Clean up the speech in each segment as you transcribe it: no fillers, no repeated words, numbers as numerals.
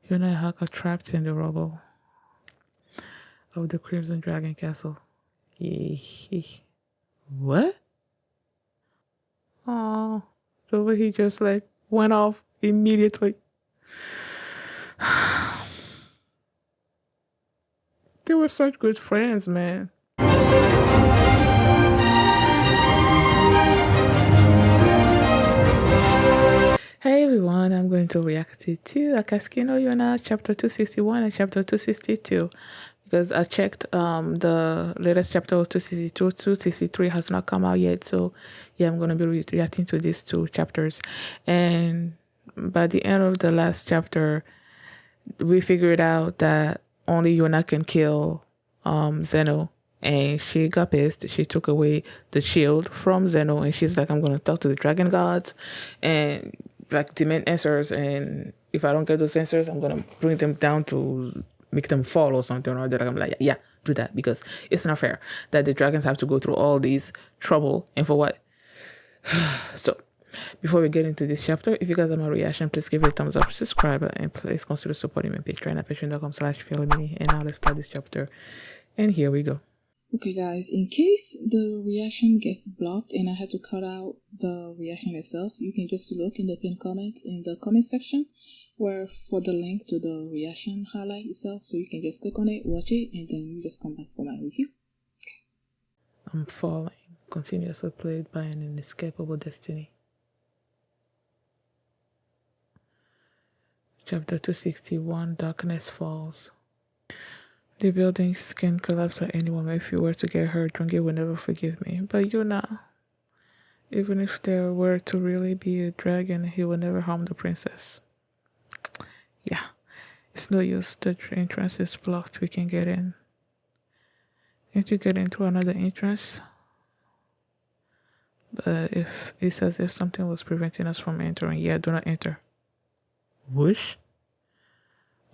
Yona and Hak are trapped in the rubble of the Crimson Dragon Castle. What? Oh, the way he just like went off immediately. They were such good friends, man. Hey everyone, I'm going to react to Akatsuki no Yona chapter 261 and chapter 262 because I checked the latest chapter was 262, 263 has not come out yet, so yeah, I'm going to be reacting to these two chapters. And by the end of the last chapter, we figured out that only Yona can kill Zeno, and she got pissed. She took away the shield from Zeno, and she's like, I'm going to talk to the dragon gods and like demand answers, and if I don't get those answers, I'm going to bring them down to make them fall or something or other. I'm like, yeah, do that, because it's not fair that the dragons have to go through all these trouble and for what? So before we get into this chapter, if you guys have my reaction, please give it a thumbs up, subscribe, and please consider supporting me on Patreon at patreon.com/feelmini. And now let's start this chapter. And here we go. Okay guys, in case the reaction gets blocked and I had to cut out the reaction itself, you can just look in the pinned comment in the comment section where for the link to the reaction highlight itself, so you can just click on it, watch it, and then you just come back for my review. I'm falling, continuously plagued by an inescapable destiny. Chapter 261, Darkness Falls. The buildings can collapse at any moment. If you were to get hurt, Drungi will never forgive me. But you're not. Even if there were to really be a dragon, he will never harm the princess. Yeah, it's no use. The entrance is blocked. We can get in. Can't you get into another entrance? But if it's as if something was preventing us from entering, yeah, do not enter. Whoosh.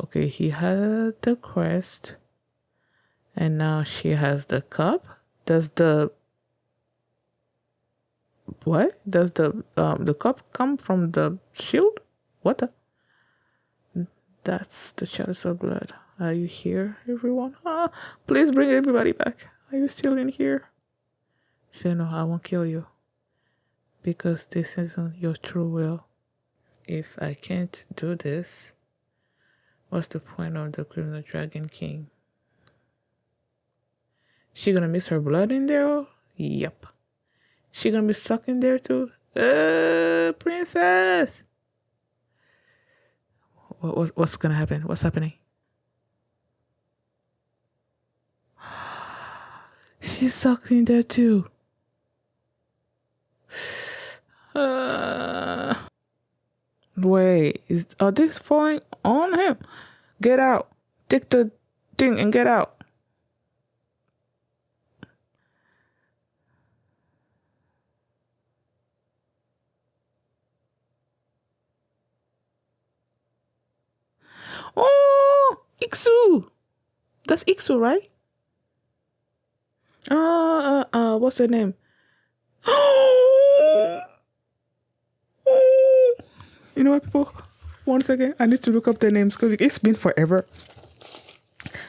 Okay, he had the quest. And now she has the cup. Does the what? Does the cup come from the shield? What the? That's the chalice of blood. Are you here, everyone? Please bring everybody back. Are you still in here? Say no, I won't kill you. Because this isn't your true will. If I can't do this, what's the point of the Criminal Dragon King? She gonna miss her blood in there? Yep. She gonna be stuck in there too? Princess! What's gonna happen? What's happening? She's stuck in there too. Wait, are they falling on him? Get out. Take the thing and get out. Oh, Iksu. That's Iksu, right? What's her name? You know what, people? 1 second, I need to look up their names because it's been forever.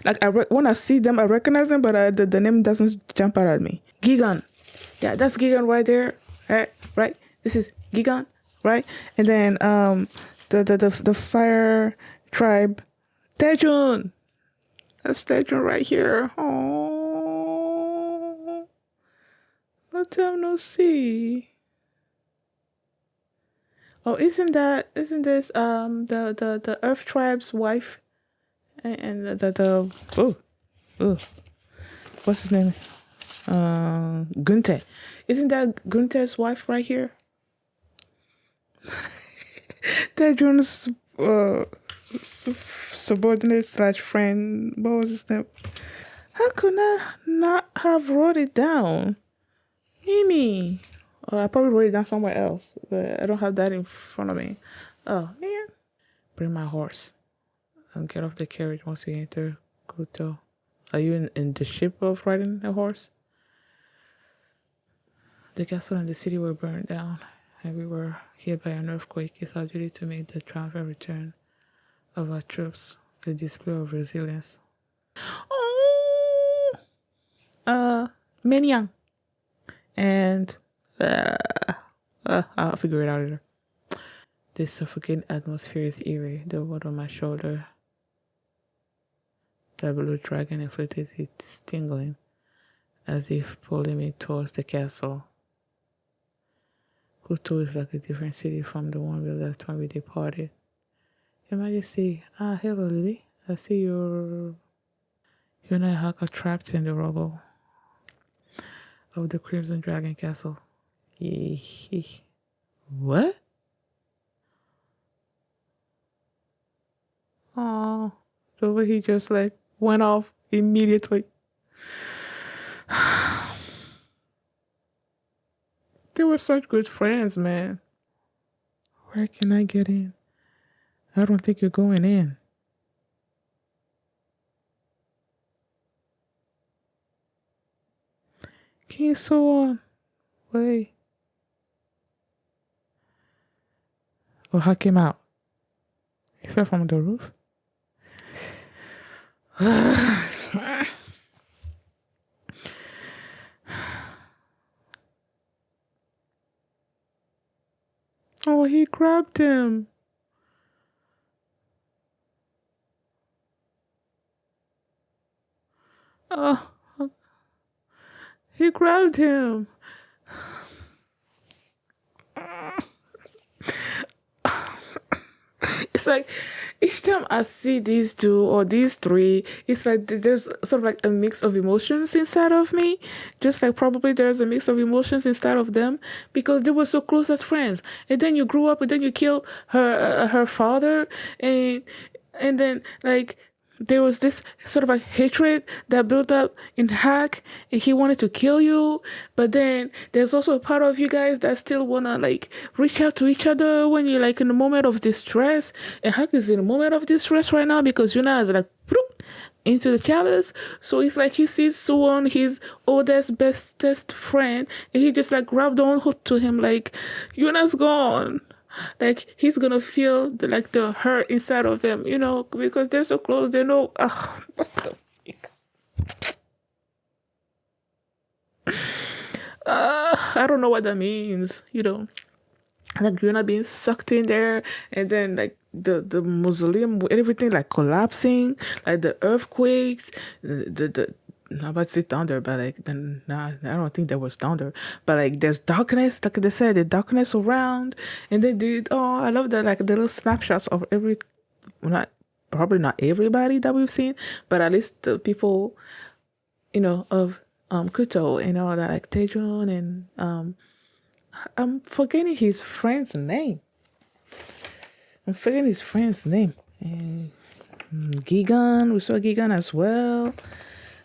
Like when I see them, I recognize them, but the name doesn't jump out at me. Gigan, yeah, that's Gigan right there. Right. This is Gigan, right? And then the fire tribe, Taejun. That's Taejun right here. Oh, long time no see. Oh, isn't this the Earth tribe's wife? And what's his name? Gunther. Isn't that Gunther's wife right here? Taejun's subordinate / friend. What was his name? How could I not have wrote it down? Mimi. Oh, I probably wrote it down somewhere else, but I don't have that in front of me. Oh, man. Bring my horse. And get off the carriage once we enter Kuuto. Are you in the ship of riding a horse? The castle and the city were burned down, and we were hit by an earthquake. It's our duty to make the triumphant return of our troops, the display of resilience. Oh, Minyang. And I'll figure it out later. This suffocating atmosphere is eerie. The word on my shoulder. The blue dragon inflated its tingling, as if pulling me towards the castle. Kuuto is like a different city from the one we left when we departed. Your Majesty, hello Lily. I see your Yona and Haka trapped in the rubble of the Crimson Dragon Castle. What? Oh, the way he just like went off immediately. They were such good friends, man. Where can I get in? I don't think you're going in. King Suwon, wait. Oh, I came out. He fell from the roof. Oh, he grabbed him. Oh, he grabbed him. It's like each time I see these two or these three, it's like there's sort of like a mix of emotions inside of me. Just like probably there's a mix of emotions inside of them because they were so close as friends. And then you grew up, and then you kill her father, and then like there was this sort of like hatred that built up in Hack, and he wanted to kill you. But then there's also a part of you guys that still wanna like reach out to each other when you're like in a moment of distress. And Hack is in a moment of distress right now because Yuna is like bloop, into the chalice. So it's like he sees Suwon, his oldest, bestest friend, and he just like grabbed on to him like Yuna's gone. Like he's gonna feel the hurt inside of him, because they're so close. They know. What the freak? I don't know what that means. Like you're not being sucked in there, and then like the mausoleum, everything like collapsing, like the earthquakes, the I'm about to say thunder, but like then nah, I don't think there was thunder. But like there's darkness, like they said, the darkness around, and they did. Oh, I love that, like the little snapshots of not probably not everybody that we've seen, but at least the people, of Kuuto and all that, like Taejun and I'm forgetting his friend's name. And Gigan, we saw Gigan as well.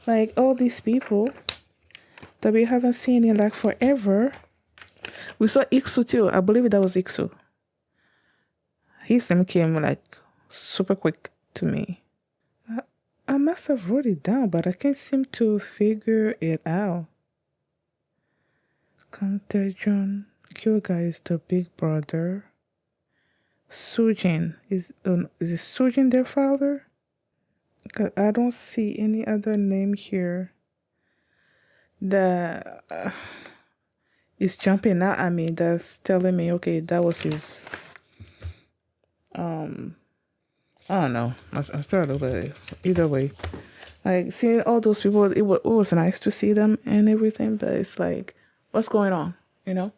Like all these people that we haven't seen in like forever. We saw Iksu too. I believe that was Iksu. His name came like super quick to me. I must have wrote it down, but I can't seem to figure it out. Taejun, Kyoga is the big brother. Sujin is it Sujin their father? Cause I don't see any other name here that is jumping out at me. That's telling me, okay, that was his. I don't know. I'm sure, but either way, like seeing all those people, it was nice to see them and everything. But it's like, what's going on? Let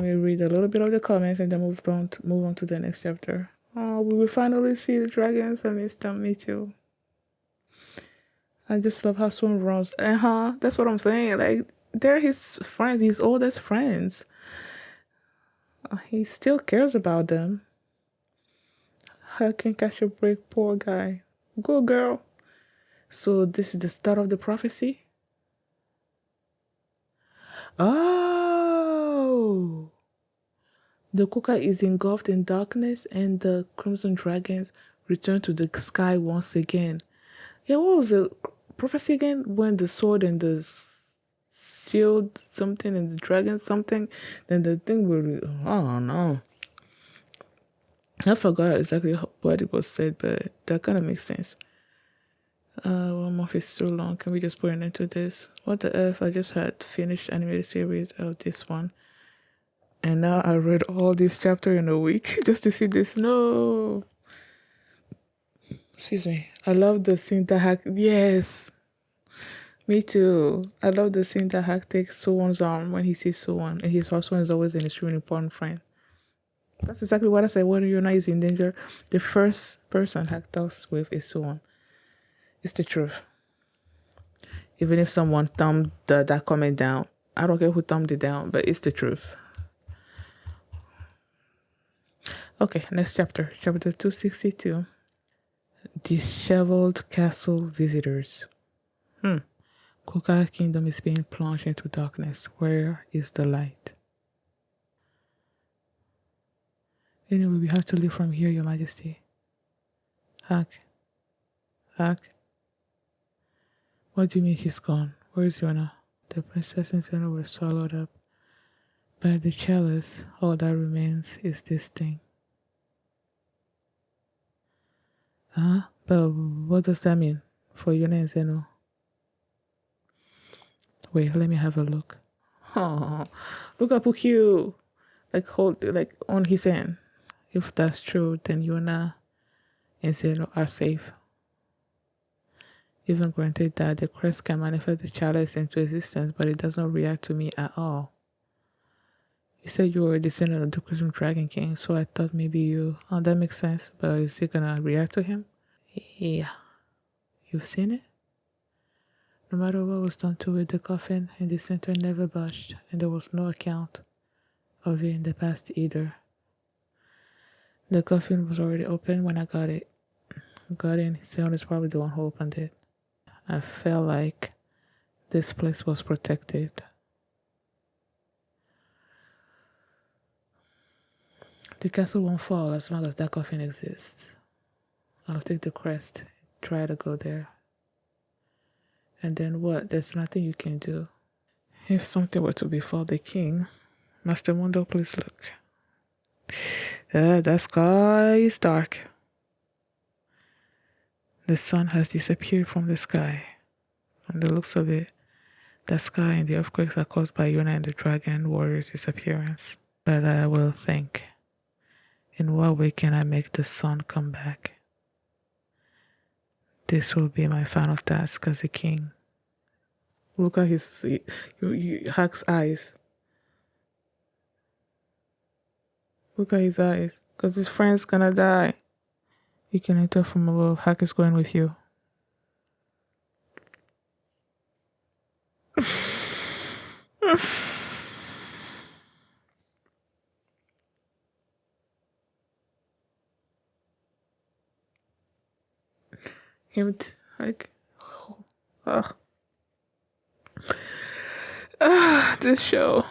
me read a little bit of the comments and then move on to the next chapter. Oh, we will finally see the dragons. I missed them. Me too. I just love how Suwon runs. That's what I'm saying. Like, they're his friends, his oldest friends. He still cares about them. I can catch a break, poor guy. Go, girl. So this is the start of the prophecy? Oh! The Kuka is engulfed in darkness, and the Crimson Dragons return to the sky once again. Yeah, what was the prophecy again? When the sword and the shield something and the dragon something, then the thing will. I don't know. I forgot exactly what it was said, but that kind of makes sense. One month is too long. Can we just put an end to this? What the F? I just had finished animated series of this one. And now I read all these chapters in a week just to see this. No. Excuse me. I love the scene that Hack. Yes. Me too. I love the scene that Hack takes Suwon's arm when he sees Suwon. And his husband is always an extremely important friend. That's exactly what I said. When Yona is in danger, the first person Hack talks with is Suwon. It's the truth. Even if someone thumbed that comment down, I don't care who thumbed it down, but it's the truth. Okay, next chapter. Chapter 262. Disheveled Castle Visitors. Kuka's kingdom is being plunged into darkness. Where is the light? Anyway, we have to leave from here, Your Majesty. Hack. Hack. What do you mean she's gone? Where is Yona? The princess and Yona were swallowed up by the chalice. All that remains is this thing. Huh? But what does that mean for Yona and Zeno? Wait, let me have a look. Oh, look at Pukyu. Like on his hand. If that's true, then Yona and Zeno are safe. Even granted that the crest can manifest the chalice into existence, but it doesn't react to me at all. You said you were a descendant of the Crimson Dragon King, so I thought maybe you. Oh, that makes sense. But is he gonna react to him? Yeah. You've seen it? No matter what was done to it, the coffin in the center never budged, and there was no account of it in the past either. The coffin was already open when I got it. Got in. Sion is probably the one who opened it. I felt like this place was protected. The castle won't fall as long as that coffin exists. I'll take the crest, try to go there. And then what? There's nothing you can do. If something were to befall the king, Master Mundo, please look. The sky is dark. The sun has disappeared from the sky. From the looks of it, the sky and the earthquakes are caused by Yona and the dragon warrior's disappearance. But I will think, in what way can I make the sun come back? This will be my final task as a king. Look at his Hack's eyes. Look at his eyes. Because his friend's gonna die. You can enter from above. Hack is going with you. Him, like, oh, this show.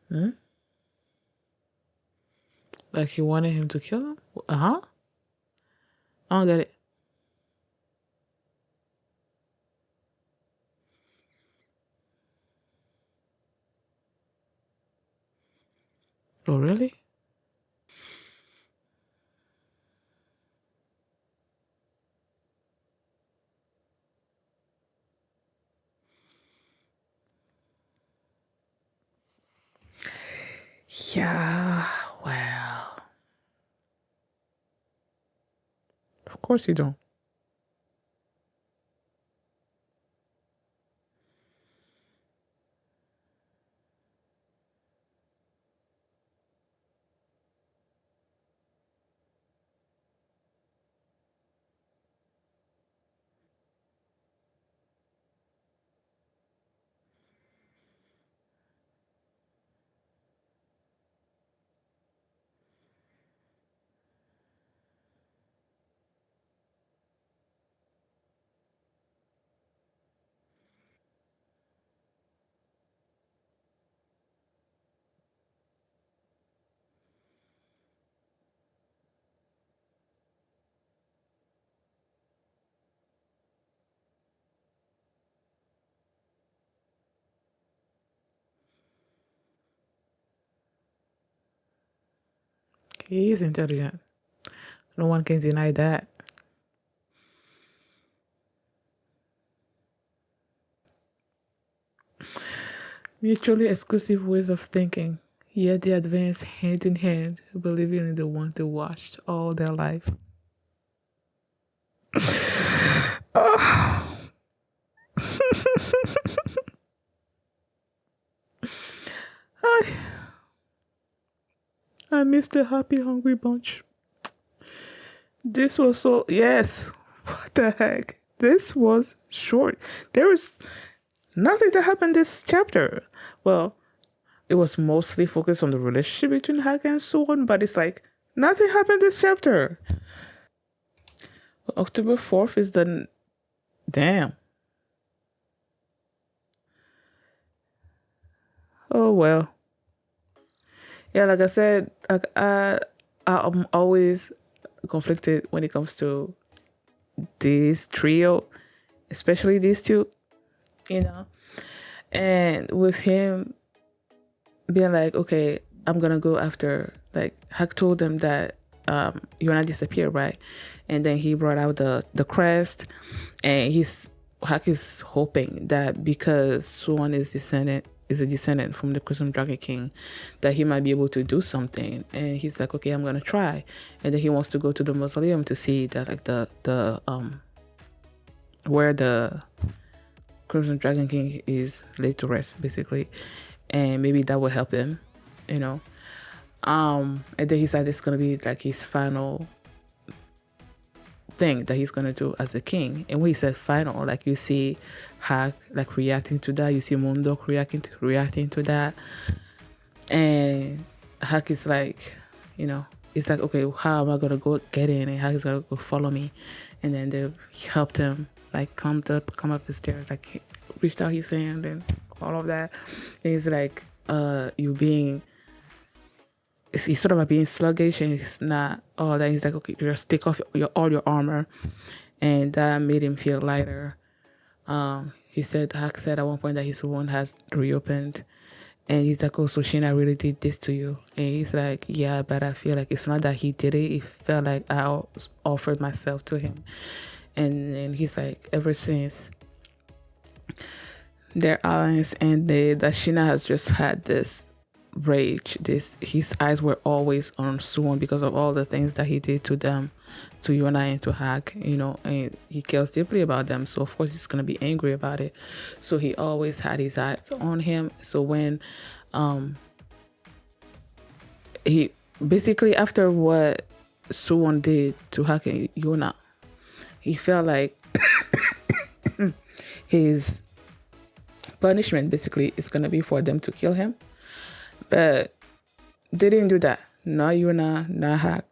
Hmm? Like he wanted him to kill him? Uh-huh. I don't get it. Oh, really? Yeah, well. Of course you don't. He is intelligent. No one can deny that. Mutually exclusive ways of thinking, yet they advance hand in hand, believing in the one they watched all their life. I, I miss the happy, hungry bunch. This was so, yes. What the heck? This was short. There was nothing that happened this chapter. Well, it was mostly focused on the relationship between Hak and Suwon, but it's like nothing happened this chapter. October 4th is the damn. Oh well. Yeah, like I said, I'm always conflicted when it comes to this trio, especially these two, you know. And with him being like, okay, I'm gonna go after, like Hak told them that Yona disappeared, right? And then he brought out the crest, and Hak is hoping that because Suwon is a descendant from the Crimson Dragon King, that he might be able to do something. And he's like, okay, I'm gonna try. And then he wants to go to the mausoleum to see that, like, the where the Crimson Dragon King is laid to rest, basically, and maybe that will help him, you know. And then he said it's gonna be like his final thing that he's gonna do as a king. And when he said final, like, you see Hak like reacting to that, you see Mondok reacting to that, and Hak is like, you know, it's like, okay, how am I gonna go get in? And Hak is gonna go follow me, and then they helped him like come up the stairs, like reached out his hand and all of that. And he's like, you being, he's sort of like being sluggish, and it's not all that. He's like, okay, just take off all your armor, and that made him feel lighter. He said, Hak said at one point that his wound has reopened, and he's like, oh, so Shina really did this to you? And he's like, yeah, but I feel like it's not that he did it. It felt like I offered myself to him. And he's like, ever since their alliance ended, that Shina has just had this rage. His eyes were always on Suwon because of all the things that he did to them, to Yona and to Hak, you know, and he cares deeply about them. So of course he's gonna be angry about it. So he always had his eyes on him. So when he basically, after what Suwon did to Hak and Yona, he felt like his punishment basically is gonna be for them to kill him. But they didn't do that. Not Yona, not Hak.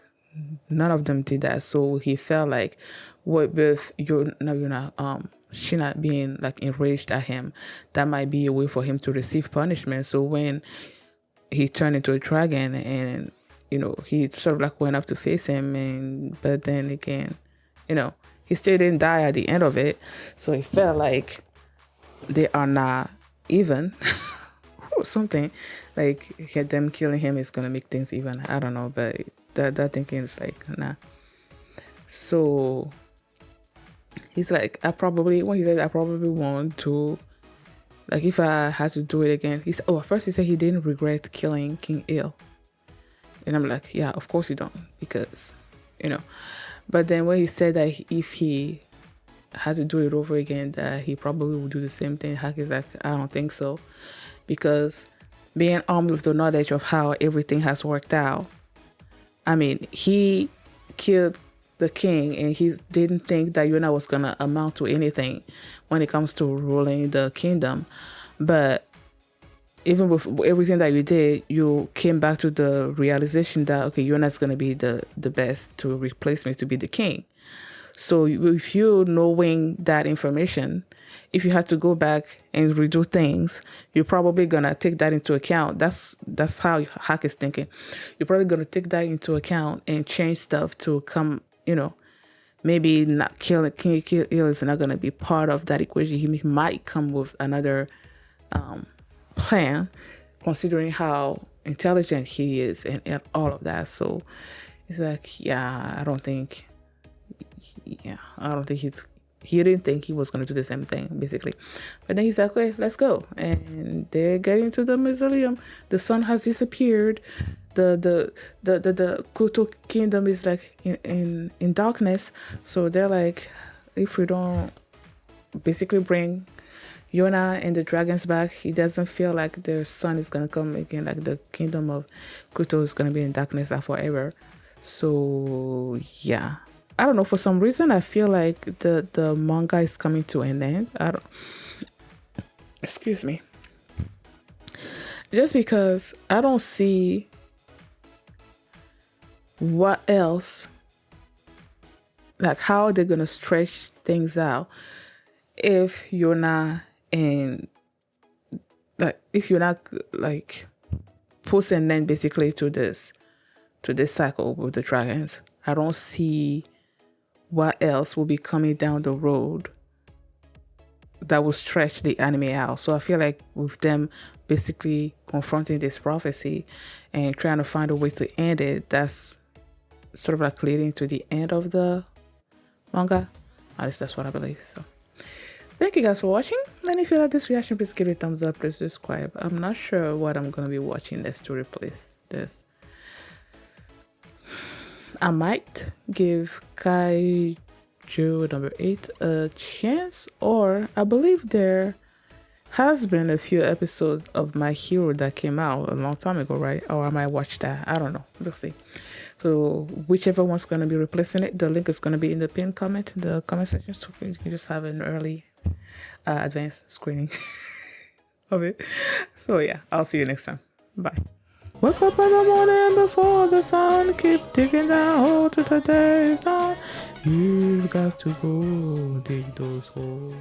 None of them did that. So he felt like with Shina being like enraged at him, that might be a way for him to receive punishment. So when he turned into a dragon, and you know, he sort of like went up to face him, but then again, you know, he still didn't die at the end of it. So he felt like they are not even. Or something like them killing him is gonna make things even. I don't know, but that thinking is like, nah. So he's like, I probably want to, like, if I had to do it again. At first he said he didn't regret killing King Il, and I'm like, yeah, of course you don't, because, you know. But then when he said that if he had to do it over again, that he probably would do the same thing, Hak is like, I don't think so. Because being armed with the knowledge of how everything has worked out, I mean, he killed the king, and he didn't think that Yona was going to amount to anything when it comes to ruling the kingdom. But even with everything that you did, you came back to the realization that, okay, Yona's going to be the best to replace me to be the king. So if you knowing that information, if you had to go back and redo things, you're probably gonna take that into account. That's how Hak is thinking. You're probably gonna take that into account and change stuff to come, you know, maybe not kill King Il is not gonna be part of that equation. He might come with another plan, considering how, intelligent he is and all of that. So it's like, I don't think he didn't think he was going to do the same thing, basically. But then he's like, okay, let's go. And they're getting to the mausoleum. The sun has disappeared. The Kuuto kingdom is like in darkness. So they're like, if we don't basically bring Yona and the dragons back, he doesn't feel like the sun is gonna come again, like the kingdom of Kuuto is gonna be in darkness forever. So yeah. I don't know, for some reason I feel like the manga is coming to an end. I don't excuse me. Just because I don't see what else, like how they're gonna stretch things out if you're not in, like if you're not like puts an end basically to this cycle with the dragons. I don't see what else will be coming down the road that will stretch the anime out. So I feel like with them basically confronting this prophecy and trying to find a way to end it, that's sort of like leading to the end of the manga. At least that's what I believe. So thank you guys for watching. And if you like this reaction, please give it a thumbs up, please subscribe. I'm not sure what I'm gonna be watching next to replace this. I might give Kaiju number 8 a chance, or I believe there has been a few episodes of My Hero that came out a long time ago, right? Or I might watch that. I don't know. We'll see. So whichever one's going to be replacing it, the link is going to be in the pinned comment, in the comment section, so you can just have an early advanced screening of it. So yeah, I'll see you next time. Bye. Wake up in the morning before the sun, keep digging down hole till the day is done. You've got to go dig those holes.